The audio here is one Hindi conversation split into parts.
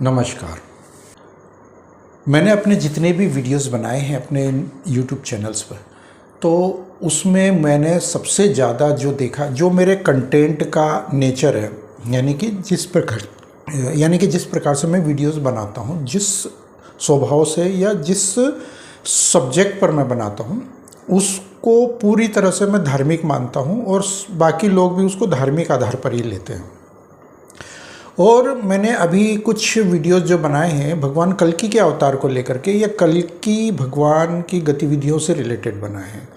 नमस्कार। मैंने अपने जितने भी वीडियोस बनाए हैं अपने यूट्यूब चैनल्स पर, तो उसमें मैंने सबसे ज़्यादा जो देखा, जो मेरे कंटेंट का नेचर है, यानी कि जिस प्रकार से मैं वीडियोस बनाता हूँ, जिस स्वभाव से या जिस सब्जेक्ट पर मैं बनाता हूँ, उसको पूरी तरह से मैं धार्मिक मानता हूँ और बाकी लोग भी उसको धार्मिक आधार पर ही लेते हैं। और मैंने अभी कुछ वीडियोस जो बनाए हैं भगवान कल्कि के अवतार को लेकर के, या कल्कि भगवान की गतिविधियों से रिलेटेड बनाए हैं।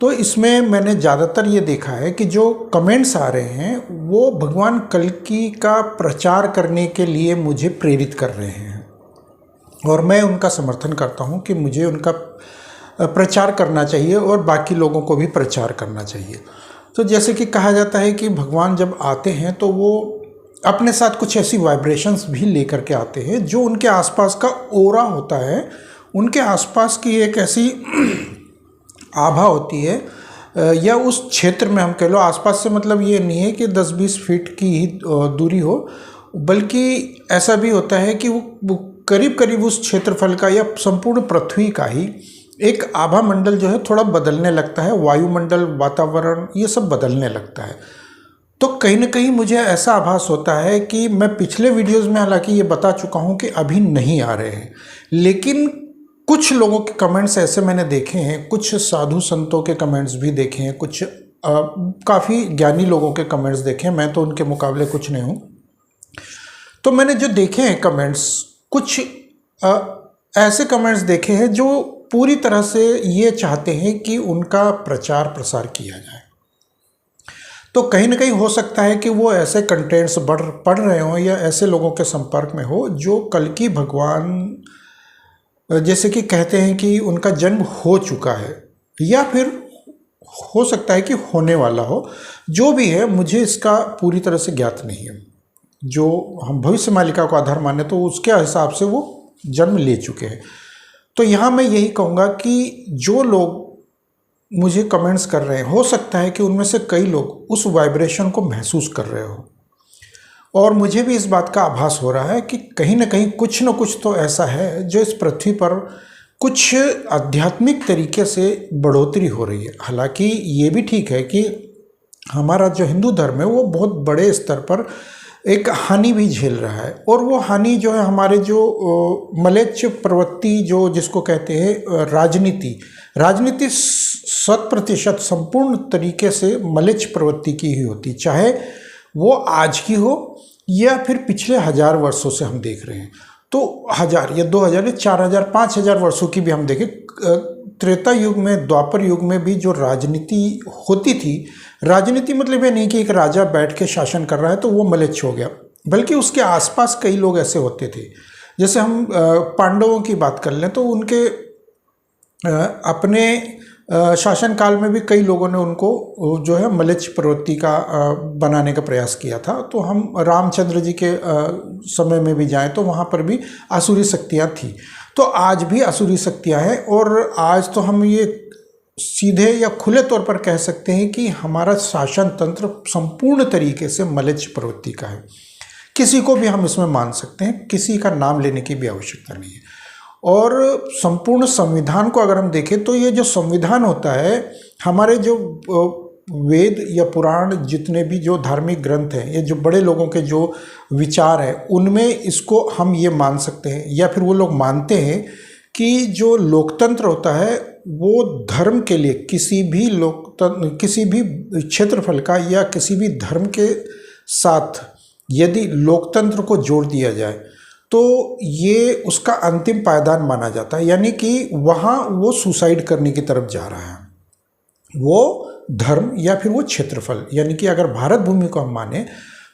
तो इसमें मैंने ज़्यादातर ये देखा है कि जो कमेंट्स आ रहे हैं वो भगवान कल्कि का प्रचार करने के लिए मुझे प्रेरित कर रहे हैं, और मैं उनका समर्थन करता हूँ कि मुझे उनका प्रचार करना चाहिए और बाकी लोगों को भी प्रचार करना चाहिए। तो जैसे कि कहा जाता है कि भगवान जब आते हैं तो वो अपने साथ कुछ ऐसी वाइब्रेशंस भी लेकर के आते हैं जो उनके आसपास का ओरा होता है, उनके आसपास की एक ऐसी आभा होती है, या उस क्षेत्र में हम कह लो, आसपास से मतलब ये नहीं है कि 10-20 फीट की ही दूरी हो, बल्कि ऐसा भी होता है कि वो करीब करीब उस क्षेत्रफल का या संपूर्ण पृथ्वी का ही एक आभा मंडल जो है थोड़ा बदलने लगता है, वायुमंडल, वातावरण, ये सब बदलने लगता है। तो कहीं ना कहीं मुझे ऐसा आभास होता है कि मैं पिछले वीडियोस में हालांकि ये बता चुका हूँ कि अभी नहीं आ रहे हैं, लेकिन कुछ लोगों के कमेंट्स ऐसे मैंने देखे हैं, कुछ साधु संतों के कमेंट्स भी देखे हैं, कुछ काफ़ी ज्ञानी लोगों के कमेंट्स देखे हैं। मैं तो उनके मुकाबले कुछ नहीं हूँ। तो मैंने जो देखे हैं कमेंट्स, कुछ ऐसे कमेंट्स देखे हैं जो पूरी तरह से ये चाहते हैं कि उनका प्रचार प्रसार किया जाए। तो कहीं ना कहीं हो सकता है कि वो ऐसे कंटेंट्स पढ़ रहे हों या ऐसे लोगों के संपर्क में हो जो कल्कि भगवान, जैसे कि कहते हैं कि उनका जन्म हो चुका है, या फिर हो सकता है कि होने वाला हो। जो भी है, मुझे इसका पूरी तरह से ज्ञात नहीं है। जो हम भविष्य मालिका को आधार माने तो उसके हिसाब से वो जन्म ले चुके हैं। तो यहाँ मैं यही कहूँगा कि जो लोग मुझे कमेंट्स कर रहे हैं, हो सकता है कि उनमें से कई लोग उस वाइब्रेशन को महसूस कर रहे हो, और मुझे भी इस बात का आभास हो रहा है कि कहीं ना कहीं कुछ न कुछ तो ऐसा है जो इस पृथ्वी पर कुछ आध्यात्मिक तरीके से बढ़ोतरी हो रही है। हालांकि ये भी ठीक है कि हमारा जो हिंदू धर्म है वो बहुत बड़े स्तर पर एक हानि भी झेल रहा है, और वो हानि जो है हमारे जो मलेच्छ प्रवृत्ति, जो जिसको कहते हैं राजनीति 100% संपूर्ण तरीके से मलेच्छ प्रवृत्ति की ही होती, चाहे वो आज की हो या फिर पिछले 1000 वर्षों से हम देख रहे हैं। तो 1000 या 2000 या 4000 5000 वर्षों की भी हम देखें, त्रेता युग में, द्वापर युग में भी जो राजनीति होती थी, राजनीति मतलब ये नहीं कि एक राजा बैठ के शासन कर रहा है तो वो मलेच्छ हो गया, बल्कि उसके आसपास कई लोग ऐसे होते थे। जैसे हम पांडवों की बात कर लें तो उनके अपने शासन काल में भी कई लोगों ने उनको जो है मलेच्छ प्रवृत्ति का बनाने का प्रयास किया था। तो हम रामचंद्र जी के समय में भी जाएं तो वहाँ पर भी आसुरी शक्तियाँ थी। तो आज भी आसुरी शक्तियाँ हैं, और आज तो हम ये सीधे या खुले तौर पर कह सकते हैं कि हमारा शासन तंत्र संपूर्ण तरीके से मलेच्छ प्रवृत्ति का है। किसी को भी हम इसमें मान सकते हैं, किसी का नाम लेने की भी आवश्यकता नहीं है। और संपूर्ण संविधान को अगर हम देखें तो ये जो संविधान होता है, हमारे जो वेद या पुराण, जितने भी जो धार्मिक ग्रंथ हैं, ये जो बड़े लोगों के जो विचार हैं, उनमें इसको हम ये मान सकते हैं, या फिर वो लोग मानते हैं कि जो लोकतंत्र होता है वो धर्म के लिए किसी भी क्षेत्रफल का या किसी भी धर्म के साथ यदि लोकतंत्र को जोड़ दिया जाए तो ये उसका अंतिम पायदान माना जाता है। यानी कि वहाँ वो सुसाइड करने की तरफ जा रहा है, वो धर्म या फिर वो क्षेत्रफल। यानी कि अगर भारत भूमि को हम माने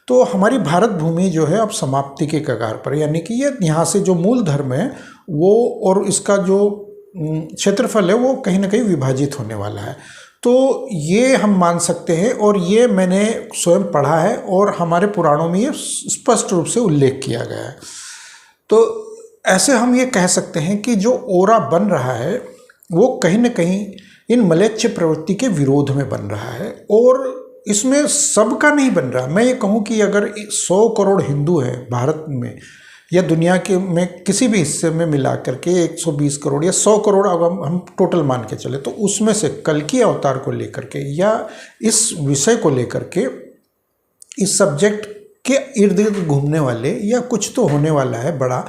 तो हमारी भारत भूमि जो है अब समाप्ति के कगार पर, यानी कि ये यहाँ से जो मूल धर्म है वो और इसका जो क्षेत्रफल है वो कहीं ना कहीं विभाजित होने वाला है। तो ये हम मान सकते हैं, और ये मैंने स्वयं पढ़ा है और हमारे पुराणों में ये स्पष्ट रूप से उल्लेख किया गया है। तो ऐसे हम ये कह सकते हैं कि जो ओरा बन रहा है वो कहीं ना कहीं इन मलेच्छ प्रवृत्ति के विरोध में बन रहा है, और इसमें सबका नहीं बन रहा। मैं ये कहूँ कि अगर 100 करोड़ हिंदू हैं भारत में, या दुनिया के में किसी भी हिस्से में मिला करके 120 करोड़ या 100 करोड़ अगर हम टोटल मान के चले, तो उसमें से कल्कि अवतार को लेकर के या इस विषय को लेकर के, इस सब्जेक्ट के इर्द गिर्द घूमने वाले या कुछ तो होने वाला है बड़ा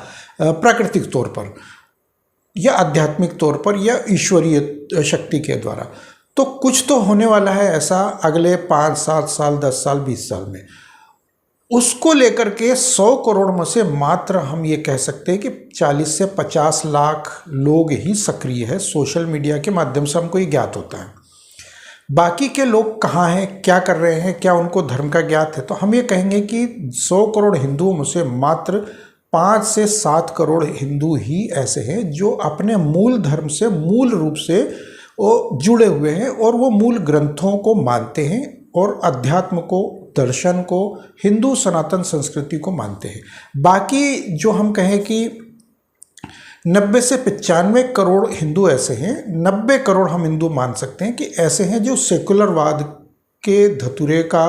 प्राकृतिक तौर पर या आध्यात्मिक तौर पर या ईश्वरीय शक्ति के द्वारा, तो कुछ तो होने वाला है ऐसा अगले 5, 7 साल, 10 साल, 20 साल में। उसको लेकर के 100 करोड़ में से मात्र हम ये कह सकते हैं कि 40 से 50 लाख लोग ही सक्रिय है। सोशल मीडिया के माध्यम से हमको ये ज्ञात होता है। बाकी के लोग कहाँ हैं, क्या कर रहे हैं, क्या उनको धर्म का ज्ञात है? तो हम ये कहेंगे कि 100 करोड़ हिंदुओं में से मात्र 5 से 7 करोड़ हिंदू ही ऐसे हैं जो अपने मूल धर्म से मूल रूप से वो जुड़े हुए हैं और वो मूल ग्रंथों को मानते हैं और अध्यात्म को, दर्शन को, हिंदू सनातन संस्कृति को मानते हैं। बाकी जो हम कहें कि 90 से 95 करोड़ हिंदू ऐसे हैं, 90 करोड़ हम हिंदू मान सकते हैं कि ऐसे हैं जो सेकुलरवाद के धतूरे का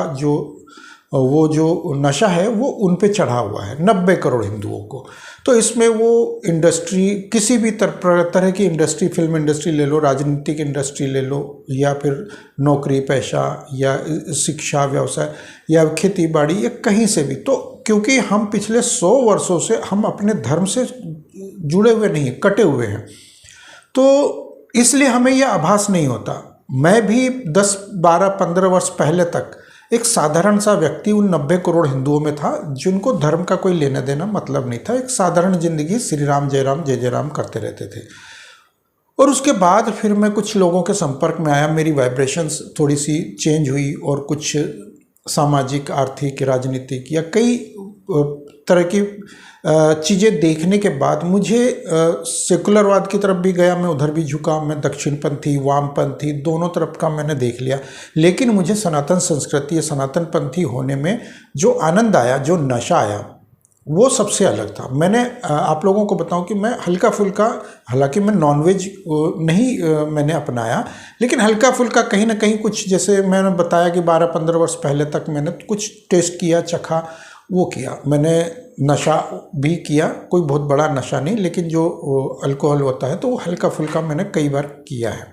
वो जो नशा है वो उन पे चढ़ा हुआ है, 90 करोड़ हिंदुओं को। तो इसमें वो इंडस्ट्री, किसी भी तरह की इंडस्ट्री, फिल्म इंडस्ट्री ले लो, राजनीतिक इंडस्ट्री ले लो, या फिर नौकरी पेशा या शिक्षा व्यवसाय या खेती बाड़ी या कहीं से भी। तो क्योंकि हम पिछले 100 वर्षों से हम अपने धर्म से जुड़े हुए नहीं, कटे हुए हैं, तो इसलिए हमें यह आभास नहीं होता। मैं भी 10, 12, 15 वर्ष पहले तक एक साधारण सा व्यक्ति उन 90 करोड़ हिंदुओं में था जिनको धर्म का कोई लेना देना मतलब नहीं था। एक साधारण जिंदगी श्री राम जय राम करते रहते थे। और उसके बाद फिर मैं कुछ लोगों के संपर्क में आया, मेरी वाइब्रेशंस थोड़ी सी चेंज हुई और कुछ सामाजिक, आर्थिक, राजनीतिक या कई तरह की चीज़ें देखने के बाद मुझे सेकुलरवाद की तरफ भी गया, मैं उधर भी झुका, मैं दक्षिणपंथी, वामपंथी दोनों तरफ का मैंने देख लिया। लेकिन मुझे सनातन संस्कृति या सनातन पंथी होने में जो आनंद आया, जो नशा आया, वो सबसे अलग था। मैंने आप लोगों को बताऊं कि मैं हल्का फुल्का, हालांकि मैं नॉनवेज नहीं मैंने अपनाया, लेकिन हल्का फुल्का कहीं ना कहीं कुछ, जैसे मैंने बताया कि 12-15 वर्ष पहले तक मैंने कुछ टेस्ट किया, चखा, वो किया। मैंने नशा भी किया, कोई बहुत बड़ा नशा नहीं, लेकिन जो अल्कोहल होता है तो वो हल्का फुल्का मैंने कई बार किया है।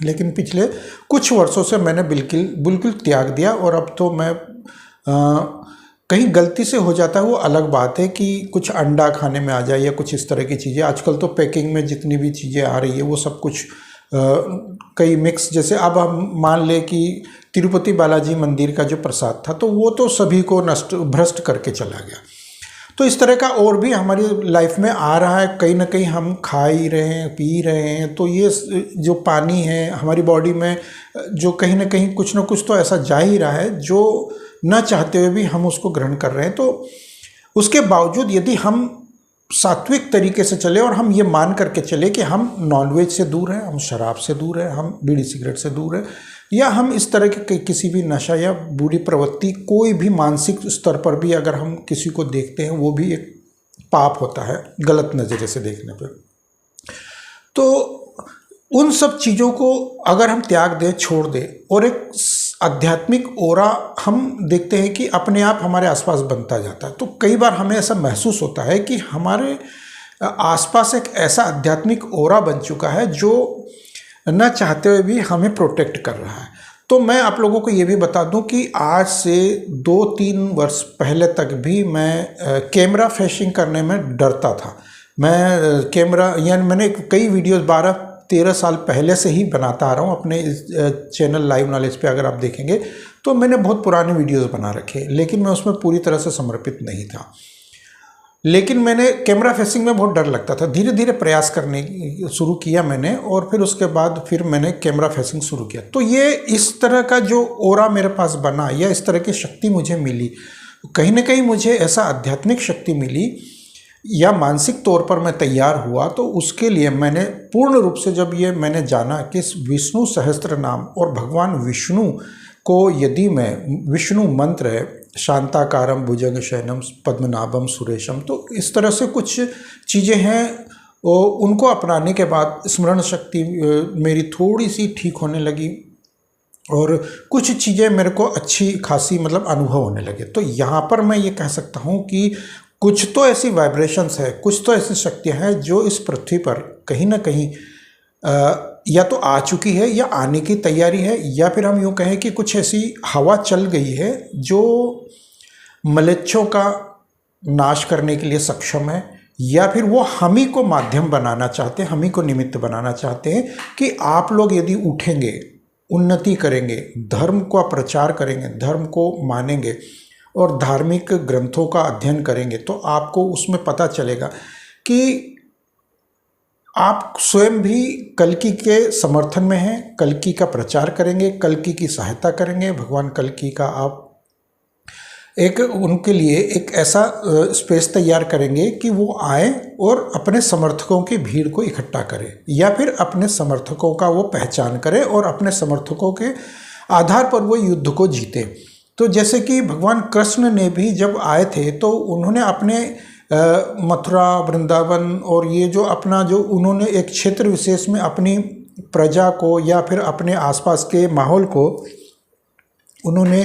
लेकिन पिछले कुछ वर्षों से मैंने बिल्कुल त्याग दिया। और अब तो मैं कहीं गलती से हो जाता है वो अलग बात है कि कुछ अंडा खाने में आ जाए या कुछ इस तरह की चीज़ें। आजकल तो पैकिंग में जितनी भी चीज़ें आ रही है वो सब कुछ कई मिक्स, जैसे अब हम मान लें कि तिरुपति बालाजी मंदिर का जो प्रसाद था तो वो तो सभी को भ्रष्ट करके चला गया। तो इस तरह का और भी हमारी लाइफ में आ रहा है, कहीं ना कहीं हम खा ही रहे हैं, पी रहे हैं। तो ये जो पानी है हमारी बॉडी में, जो कहीं ना कहीं कुछ ना कुछ तो ऐसा जा ही रहा है जो न चाहते हुए भी हम उसको ग्रहण कर रहे हैं। तो उसके बावजूद यदि हम सात्विक तरीके से चले और हम ये मान करके चले कि हम नॉनवेज से दूर हैं, हम शराब से दूर हैं, हम बीड़ी सिगरेट से दूर हैं, या हम इस तरह के किसी भी नशा या बुरी प्रवृत्ति, कोई भी मानसिक स्तर पर भी अगर हम किसी को देखते हैं वो भी एक पाप होता है गलत नज़रिए से देखने पर। तो उन सब चीज़ों को अगर हम त्याग दें, छोड़ दें और एक आध्यात्मिक ओरा हम देखते हैं कि अपने आप हमारे आसपास बनता जाता है। तो कई बार हमें ऐसा महसूस होता है कि हमारे आसपास एक ऐसा आध्यात्मिक ओरा बन चुका है जो न चाहते हुए भी हमें प्रोटेक्ट कर रहा है। तो मैं आप लोगों को ये भी बता दूं कि आज से 2-3 वर्ष पहले तक भी मैं कैमरा फेशिंग करने में डरता था। मैं कैमरा, यानी मैंने कई वीडियोस 12-13 साल पहले से ही बनाता आ रहा हूँ अपने इस चैनल लाइव नॉलेज पे। अगर आप देखेंगे तो मैंने बहुत पुराने वीडियोस बना रखे, लेकिन मैं उसमें पूरी तरह से समर्पित नहीं था। लेकिन मैंने कैमरा फेसिंग में बहुत डर लगता था। धीरे धीरे प्रयास करने शुरू किया मैंने, और फिर उसके बाद फिर मैंने कैमरा फेसिंग शुरू किया। तो ये इस तरह का जो ओरा मेरे पास बना या इस तरह की शक्ति मुझे मिली, कहीं ना कहीं मुझे ऐसा आध्यात्मिक शक्ति मिली या मानसिक तौर पर मैं तैयार हुआ। तो उसके लिए मैंने पूर्ण रूप से जब ये मैंने जाना कि विष्णु सहस्त्र नाम और भगवान विष्णु को यदि मैं, विष्णु मंत्र है शांताकारम भुजंग शयनम पद्मनाभम सुरेशम, तो इस तरह से कुछ चीज़ें हैं, उनको अपनाने के बाद स्मरण शक्ति मेरी थोड़ी सी ठीक होने लगी और कुछ चीज़ें मेरे को अच्छी खासी मतलब अनुभव होने लगे। तो यहाँ पर मैं ये कह सकता हूँ कि कुछ तो ऐसी वाइब्रेशंस है, कुछ तो ऐसी शक्तियाँ हैं जो इस पृथ्वी पर कहीं ना कहीं या तो आ चुकी है या आने की तैयारी है, या फिर हम यूँ कहें कि कुछ ऐसी हवा चल गई है जो म्लेच्छों का नाश करने के लिए सक्षम है, या फिर वो हम ही को माध्यम बनाना चाहते हैं, हम ही को निमित्त बनाना चाहते हैं कि आप लोग यदि उठेंगे, उन्नति करेंगे, धर्म का प्रचार करेंगे, धर्म को मानेंगे और धार्मिक ग्रंथों का अध्ययन करेंगे, तो आपको उसमें पता चलेगा कि आप स्वयं भी कल्कि के समर्थन में हैं, कल्कि का प्रचार करेंगे, कल्कि की सहायता करेंगे। भगवान कल्कि का आप एक उनके लिए एक ऐसा स्पेस तैयार करेंगे कि वो आए और अपने समर्थकों की भीड़ को इकट्ठा करें, या फिर अपने समर्थकों का वो पहचान करें और अपने समर्थकों के आधार पर वो युद्ध को जीते। तो जैसे कि भगवान कृष्ण ने भी जब आए थे तो उन्होंने अपने मथुरा, वृंदावन और ये जो अपना जो उन्होंने एक क्षेत्र विशेष में अपनी प्रजा को या फिर अपने आसपास के माहौल को उन्होंने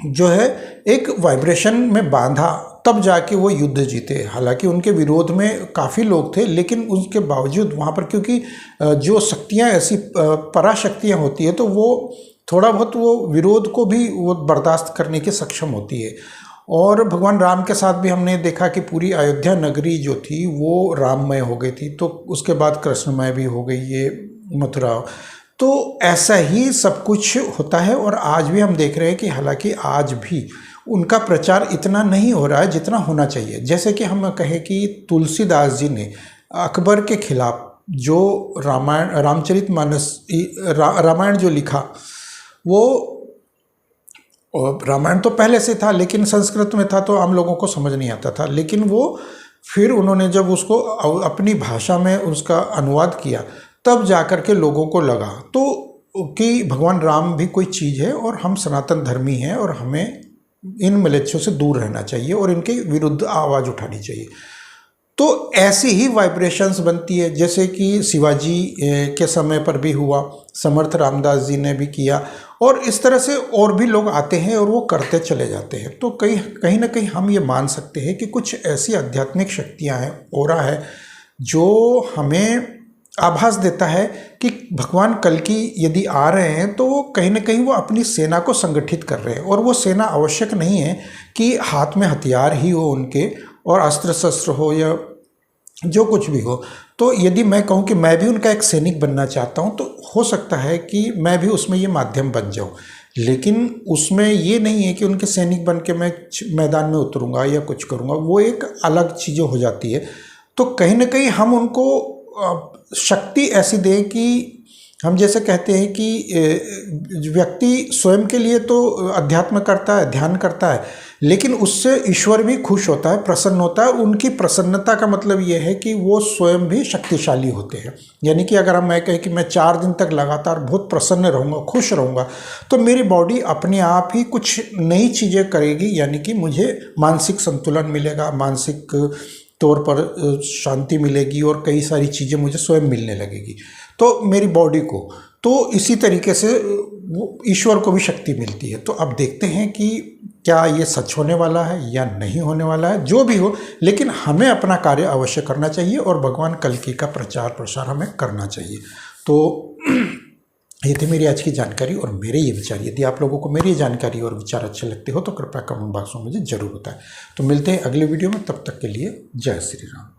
जो है एक वाइब्रेशन में बांधा, तब जाके वो युद्ध जीते। हालांकि उनके विरोध में काफ़ी लोग थे, लेकिन उसके बावजूद वहाँ पर, क्योंकि जो शक्तियाँ ऐसी पराशक्तियाँ होती है तो वो थोड़ा बहुत वो विरोध को भी वो बर्दाश्त करने के सक्षम होती है। और भगवान राम के साथ भी हमने देखा कि पूरी अयोध्या नगरी जो थी वो राममय हो गई थी, तो उसके बाद कृष्णमय भी हो गई ये मथुरा। तो ऐसा ही सब कुछ होता है और आज भी हम देख रहे हैं कि हालांकि आज भी उनका प्रचार इतना नहीं हो रहा है जितना होना चाहिए। जैसे कि हम कहें कि तुलसीदास जी ने अकबर के खिलाफ जो रामायण, रामचरितमानस, रामायण जो लिखा, वो रामायण तो पहले से था लेकिन संस्कृत में था तो आम लोगों को समझ नहीं आता था, लेकिन वो फिर उन्होंने जब उसको अपनी भाषा में उसका अनुवाद किया तब जाकर के लोगों को लगा तो कि भगवान राम भी कोई चीज़ है और हम सनातन धर्मी हैं और हमें इन म्लेच्छों से दूर रहना चाहिए और इनके विरुद्ध आवाज़ उठानी चाहिए। तो ऐसी ही वाइब्रेशंस बनती है, जैसे कि शिवाजी के समय पर भी हुआ, समर्थ रामदास जी ने भी किया, और इस तरह से और भी लोग आते हैं और वो करते चले जाते हैं। तो कहीं ना कहीं हम ये मान सकते हैं कि कुछ ऐसी आध्यात्मिक शक्तियाँ हैं, ओरा है, जो हमें आभास देता है कि भगवान कल्कि यदि आ रहे हैं तो वो कहीं ना कहीं वो अपनी सेना को संगठित कर रहे हैं। और वो सेना आवश्यक नहीं है कि हाथ में हथियार ही हो उनके और अस्त्र शस्त्र हो या जो कुछ भी हो। तो यदि मैं कहूँ कि मैं भी उनका एक सैनिक बनना चाहता हूँ तो हो सकता है कि मैं भी उसमें ये माध्यम बन जाऊँ, लेकिन उसमें ये नहीं है कि उनके सैनिक बन के मैं मैदान में उतरूँगा या कुछ करूँगा, वो एक अलग चीज़ हो जाती है। तो कहीं ना कहीं हम उनको शक्ति ऐसी दें कि हम जैसे कहते हैं कि व्यक्ति स्वयं के लिए तो अध्यात्म करता है, ध्यान करता है, लेकिन उससे ईश्वर भी खुश होता है, प्रसन्न होता है। उनकी प्रसन्नता का मतलब ये है कि वो स्वयं भी शक्तिशाली होते हैं। यानी कि अगर मैं कहें कि मैं 4 दिन तक लगातार बहुत प्रसन्न रहूँगा, खुश रहूँगा, तो मेरी बॉडी अपने आप ही कुछ नई चीज़ें करेगी, यानी कि मुझे मानसिक संतुलन मिलेगा, मानसिक तौर पर शांति मिलेगी और कई सारी चीज़ें मुझे स्वयं मिलने लगेगी तो मेरी बॉडी को। तो इसी तरीके से ईश्वर को भी शक्ति मिलती है। तो अब देखते हैं कि क्या ये सच होने वाला है या नहीं होने वाला है। जो भी हो, लेकिन हमें अपना कार्य अवश्य करना चाहिए और भगवान कल्कि का प्रचार प्रसार हमें करना चाहिए। तो ये थी मेरी आज की जानकारी और मेरे ये विचार। यदि आप लोगों को मेरी जानकारी और विचार अच्छे लगते हो तो कृपया कमेंट बॉक्स में मुझे जरूर बताएं। तो मिलते हैं अगले वीडियो में, तब तक के लिए जय श्री राम।